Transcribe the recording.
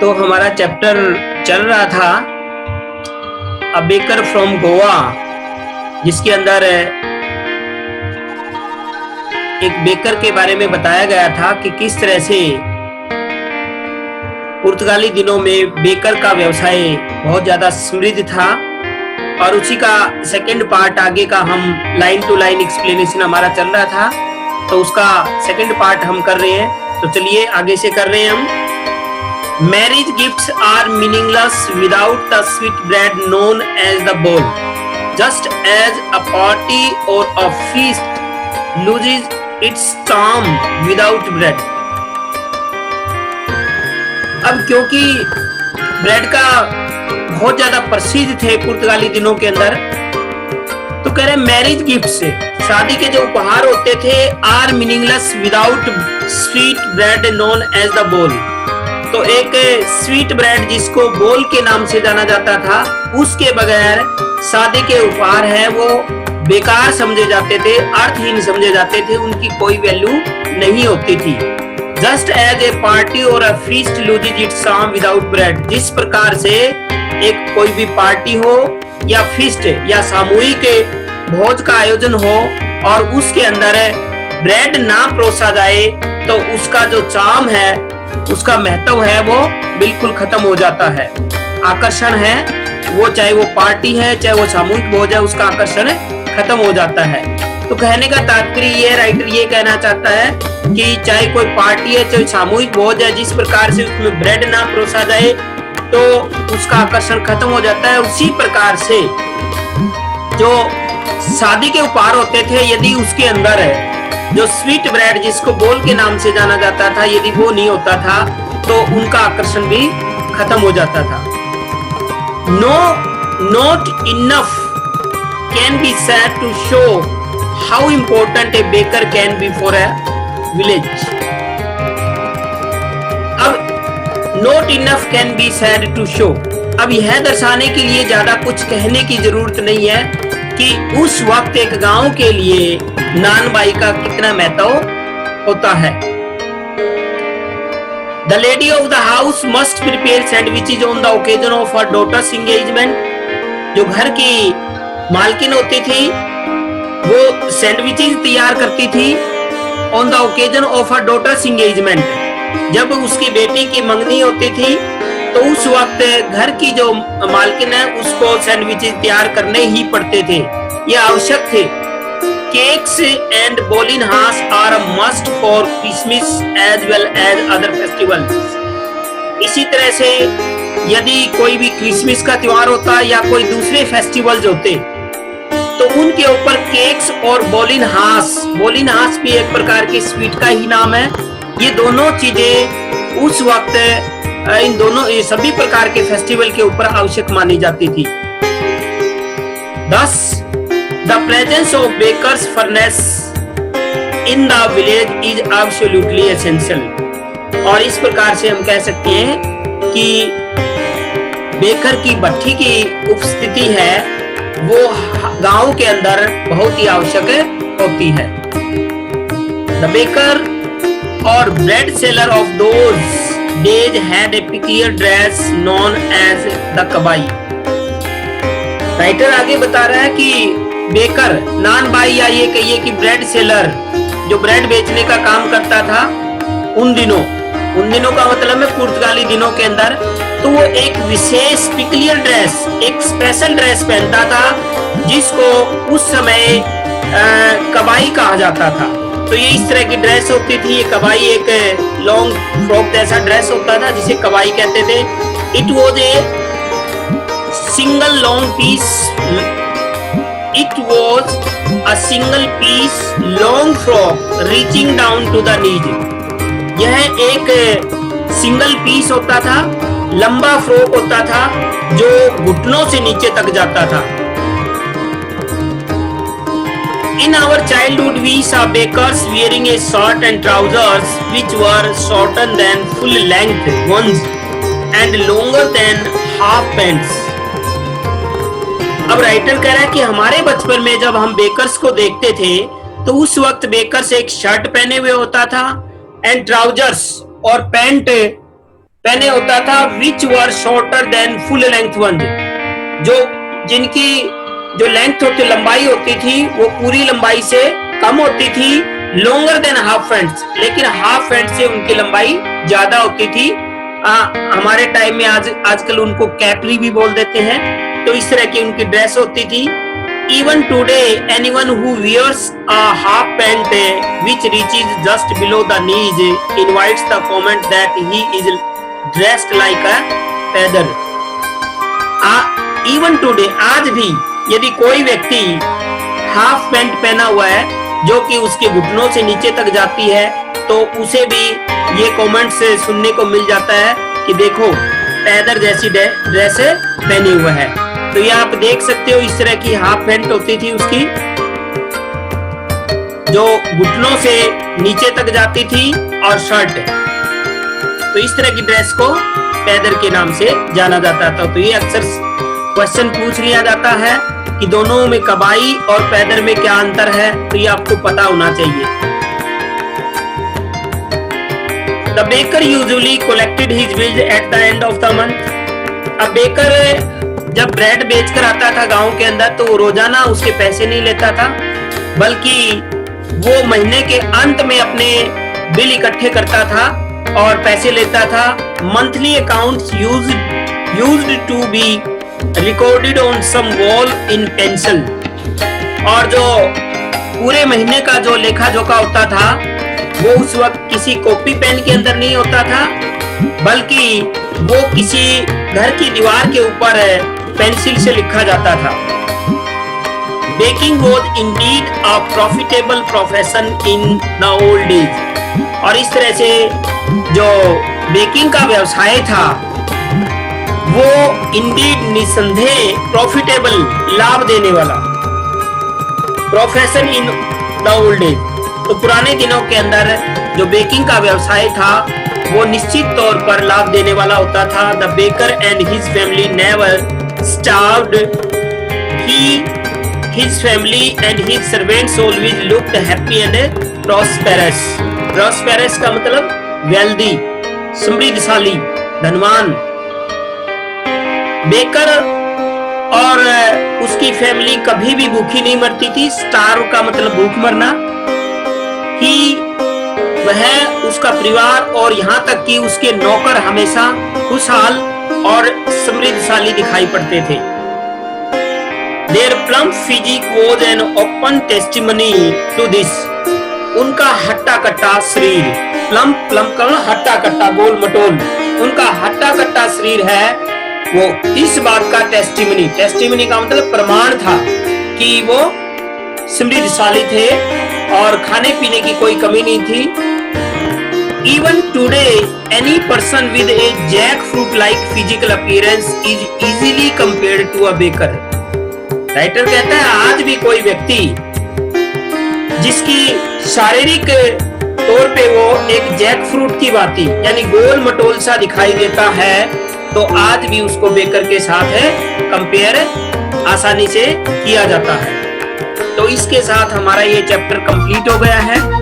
तो हमारा चैप्टर चल रहा था अ बेकर फ्रॉम गोवा, जिसके अंदर एक बेकर के बारे में बताया गया था कि किस तरह से पुर्तगाली दिनों में बेकर का व्यवसाय बहुत ज्यादा समृद्ध था। और उसी का सेकंड पार्ट आगे का हम लाइन टू लाइन एक्सप्लेनेशन हमारा चल रहा था, तो उसका सेकंड पार्ट हम कर रहे हैं। तो चलिए आगे से कर रहे हैं हम। Marriage gifts are meaningless without the sweetbread known as the bowl, just as a party or a feast loses its charm without bread. अब क्योंकि ब्रेड का बहुत ज्यादा प्रसिद्ध थे पुर्तगाली दिनों के अंदर, तो कह रहे मैरिज गिफ्ट्स, शादी के जो उपहार होते थे, are meaningless without sweet bread known as the बोल। तो एक स्वीट ब्रेड जिसको बोल के नाम से जाना जाता था, उसके बगैर शादी के उपहार हैं वो बेकार समझे जाते थे, अर्थहीन समझे जाते थे, उनकी कोई वैल्यू नहीं होती थी। जस्ट एज ए पार्टी और अ feast loses it's charm without bread, जिस प्रकार से एक कोई भी पार्टी हो या फीस्ट या सामूहिक भोज का आयोजन हो और उसके अंदर ब्रेड ना परोसा जाए तो उसका जो चार्म है, उसका महत्व है, वो बिल्कुल खत्म हो जाता है। आकर्षण है वो, चाहे वो पार्टी है चाहे वो सामूहिक भोज है, उसका आकर्षण खत्म हो जाता है। तो कहने का तात्पर्य ये, राइटर ये कहना चाहता है कि चाहे कोई पार्टी है चाहे सामूहिक भोज है, जिस प्रकार से उसमें ब्रेड ना परोसा जाए तो उसका आकर्षण खत्म हो जाता है। उसी प्रकार से जो शादी के उपहार होते थे, यदि उसके अंदर जो स्वीट ब्रेड जिसको बोल के नाम से जाना जाता था, यदि वो नहीं होता था तो उनका आकर्षण भी खत्म हो जाता था। No not enough can be said to show how important a baker can be for a village. अब not enough can be said to show, अब यह दर्शाने के लिए ज्यादा कुछ कहने की जरूरत नहीं है कि उस वक्त एक गांव के लिए नान बाई का कितना महत्व होता है। The lady of the house must prepare sandwiches on the occasion of her daughter's engagement. जो घर की मालकिन होती थी वो सैंडविचेज तैयार करती थी on the occasion of her daughter's engagement. जब उसकी बेटी की मंगनी होती थी तो उस वक्त घर की जो मालकिन है उसको सैंडविचेज तैयार करने ही पड़ते थे, ये आवश्यक थे। केक्स एंड बोलिनहास are a must for Christmas as well as other festivals. इसी तरह से यदि कोई भी क्रिसमस का त्योहार होता या कोई दूसरे फेस्टिवल्स होते तो उनके ऊपर केक्स और बोलिनहास, बोलिनहास भी एक प्रकार की स्वीट का ही नाम है, ये दोनों चीजें उस वक्त इन दोनों ये सभी प्रकार के फेस्टिवल के ऊपर आवश्यक मानी जाती थी। Thus, the presence of baker's furnace in the village is absolutely essential। और इस प्रकार से हम कह सकते हैं कि बेकर की भट्ठी की उपस्थिति है वो गांव के अंदर बहुत ही आवश्यक होती है। The baker or bread seller of those days had a peculiar dress known as the kabai। Writer आगे बता रहा है कि बेकर, नान बाई या ये कहिए कि ब्रेड सेलर जो ब्रेड बेचने का काम करता था उन दिनों का मतलब है पुर्तगाली दिनों के अंदर, तो वो एक विशेष पिकुलियर ड्रेस, एक स्पेशल ड्रेस पहनता था जिसको उस समय कबाई कहा जाता था। तो ये इस तरह की ड्रेस होती थी। ये कबाई एक लॉन्ग फ्रॉक जैसा ड्रेस होता था जिसे कबाई कहते थे। It was a single long piece, it was a single piece long frock reaching down to the knees. यह एक सिंगल पीस होता था, लंबा फ्रॉक होता था जो घुटनों से नीचे तक जाता था। In our childhood, we saw bakers wearing a shirt and trousers which were shorter than full-length ones and longer than half pants। अब राइटर कह रहा है कि हमारे बचपन में जब हम बेकर्स को देखते थे तो उस वक्त बेकर्स एक शर्ट पहने हुए होता था एंड ट्राउजर्स और पैंट पहने होता था which were shorter than full length one, जो जिनकी जो लेंथ होती लंबाई होती थी वो पूरी लंबाई से कम होती थी, लॉन्गर देन हाफ पैंट्स, लेकिन हाफ पैंट से उनकी लंबाई ज्यादा होती थी। हमारे टाइम में आजकल उनको कैपरी भी बोल देते हैं। तो इस तरह की उनकी ड्रेस होती थी। Even today, anyone who wears a half pant which reaches just below the knees invites the comment that he is dressed like a feather. Even today, आज भी यदि कोई व्यक्ति हाफ पैंट पहना हुआ है जो कि उसके घुटनों से नीचे तक जाती है, तो उसे भी ये कमेंट से सुनने को मिल जाता है कि देखो पैदर जैसी ड्रेस पहनी हुआ है। तो ये आप देख सकते हो, इस तरह की हाफ पैंट होती थी उसकी जो घुटनों से नीचे तक जाती थी, और शर्ट। तो इस तरह की ड्रेस को पैदर के नाम से जाना जाता था। तो ये अक्सर क्वेश्चन पूछ लिया जाता है कि दोनों में कबाई और पैदर में क्या अंतर है, तो ये आपको पता होना चाहिए। The baker usually collected his bills at the end of the month. अब बेकर जब ब्रेड बेचकर आता था गांव के अंदर, तो वो रोजाना उसके पैसे नहीं लेता था, बल्कि वो महीने के अंत में अपने बिल इकट्ठे करता था और पैसे लेता था। Monthly accounts used to be recorded on some wall in pencil, और जो पूरे महीने का जो लेखा जोखा होता था वो उस वक्त किसी कॉपी पेन के अंदर नहीं होता था, बल्कि वो किसी घर की दीवार के ऊपर पेंसिल से लिखा जाता था। Baking was indeed a profitable profession in the old days, और इस तरह से जो बेकिंग का व्यवसाय था वो इंडीड निसंदेह प्रॉफिटेबल लाभ देने वाला profession in the old days. तो पुराने दिनों के अंदर जो बेकिंग का व्यवसाय था वो निश्चित तौर पर लाभ देने वाला होता था। The baker and his family never starved, his family and his servants always looked happy and prosperous. Prosperous का मतलब वेल्दी, समृद्धशाली, धनवान। बेकर और उसकी फैमिली कभी भी भूखी नहीं मरती थी। स्टार्व का मतलब भूख मरना। ही, वह, उसका परिवार और यहाँ तक कि उसके नौकर हमेशा खुशहाल और समृद्धशाली दिखाई पड़ते थे। Their plump physique was an open testimony to this. उनका हट्टा कट्टा शरीर, प्लम्प का हट्टा कट्टा, गोल मटोल, उनका हट्टा कट्टा शरीर है, वो इस बात का टेस्टिमनी का मतलब प्रमाण था कि वो समृद्धशाली थे और खाने पीने की कोई कमी नहीं थी। Even today, any person with a jackfruit-like physical appearance is easily compared to a baker. Writer कहता है आज भी कोई व्यक्ति जिसकी शारीरिक तौर पे वो एक जैकफ्रूट की भांति यानी गोल मटोल सा दिखाई देता है, तो आज भी उसको बेकर के साथ है कंपेयर आसानी से किया जाता है। तो इसके साथ हमारा ये चैप्टर कंप्लीट हो गया है।